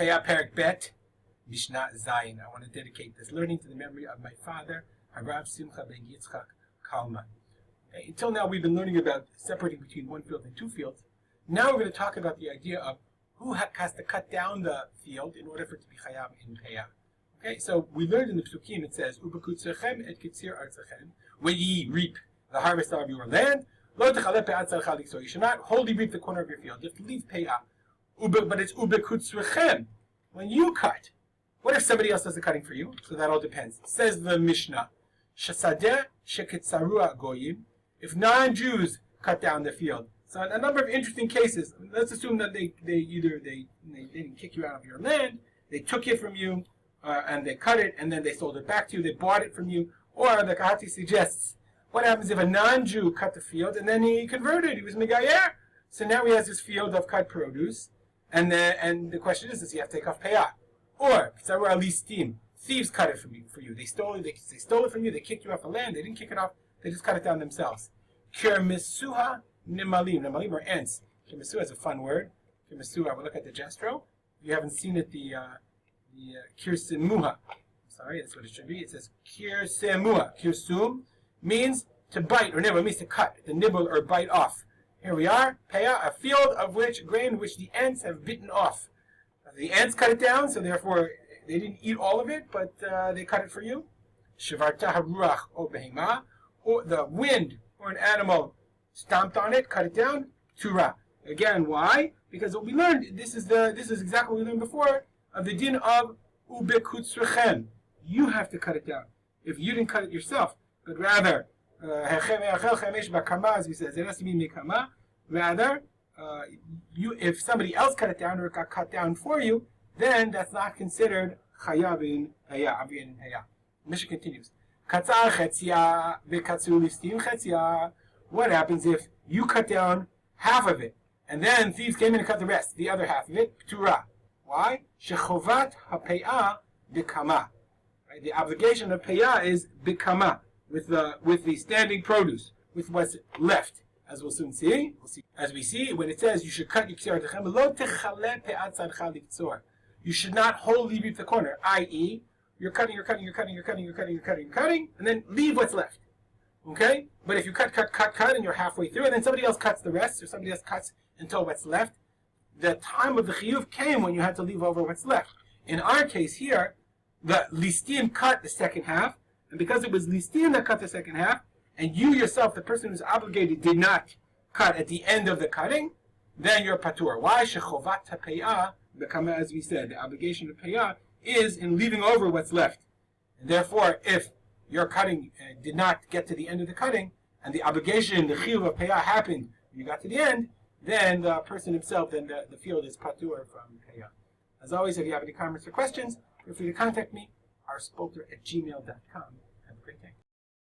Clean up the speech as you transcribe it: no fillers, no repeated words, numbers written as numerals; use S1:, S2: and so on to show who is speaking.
S1: Peah Perik Bet, Mishnah Zayin. I want to dedicate this learning to the memory of my father, Harav Simcha ben Yitzchak Kalman. Okay, until now, we've been learning about separating between one field and two fields. Now we're going to talk about the idea of who has to cut down the field in order for it to be chayav in Peah. Okay, so we learned in the Psukim, it says, Ubekutzachem et kitzir artzachem, when ye reap the harvest of your land, lo techaleh pe'at tzarchalik, so you should not wholly reap the corner of your field. You have to leave Peah. But it's ubekutzachem, when you cut. What if somebody else does the cutting for you? So that all depends. Says the Mishnah, Shasadeh shekitzarua goyim, if non-Jews cut down the field. So a number of interesting cases. Let's assume that they didn't kick you out of your land, they took it from you, and they cut it, and then they sold it back to you, they bought it from you. Or the Kahati suggests, what happens if a non-Jew cut the field, and then he converted, he was Megayer? So now he has this field of cut produce, and the question is, does he have to take off Peah? Or, thieves cut it for you. They stole it from you, they kicked you off the land, they didn't kick it off, they just cut it down themselves. Kirmisuha nimalim. Nimalim are ants. Kirmisuha is a fun word. Kirmisuha, we'll look at the gestro. If you haven't seen it, the kirsimuha. Sorry, that's what it should be. It says kirsimuha. Kirsum means to bite, or nibble, means to cut, to nibble or bite off. Here we are, Peah, a field of grain which the ants have bitten off. The ants cut it down, so therefore they didn't eat all of it, but they cut it for you. Shivarta haruach o behema, or the wind or an animal stomped on it, cut it down. Tura. Again, why? Because what we learned, this is exactly what we learned before of the din of ubekutzrechem. You have to cut it down. If you didn't cut it yourself, but rather, as we said, rather, if somebody else cut it down or it got cut down for you, then that's not considered chayav in Peah. Mishnah continues. What happens if you cut down half of it, and then thieves came in and cut the rest, the other half of it? P'tura. Why? Shechovat haPeah b'kama. The obligation of Peah is b'kama, with the standing produce, with what's left. As we'll soon see, as we see, when it says you should cut your kitzir artachem, lo techaleh pe'at tzarcha liktzor. You should not wholly reap the corner, i.e., you're cutting, and then leave what's left. Okay? But if you cut, and you're halfway through, and then somebody else cuts the rest, or somebody else cuts until what's left, the time of the chiyuv came when you had to leave over what's left. In our case here, the listim cut the second half, and because it was listim that cut the second half, and you yourself, the person who's obligated, did not cut at the end of the cutting, then you're patur. Why? Shechovat haPeah, as we said, the obligation of Peah is in leaving over what's left. And therefore, if your cutting did not get to the end of the cutting, and the obligation, the chiyuv of Peah happened when you got to the end, then the person himself, then the field is patur from Peah. As always, if you have any comments or questions, feel free to contact me, rspolter@gmail.com. Have a great day.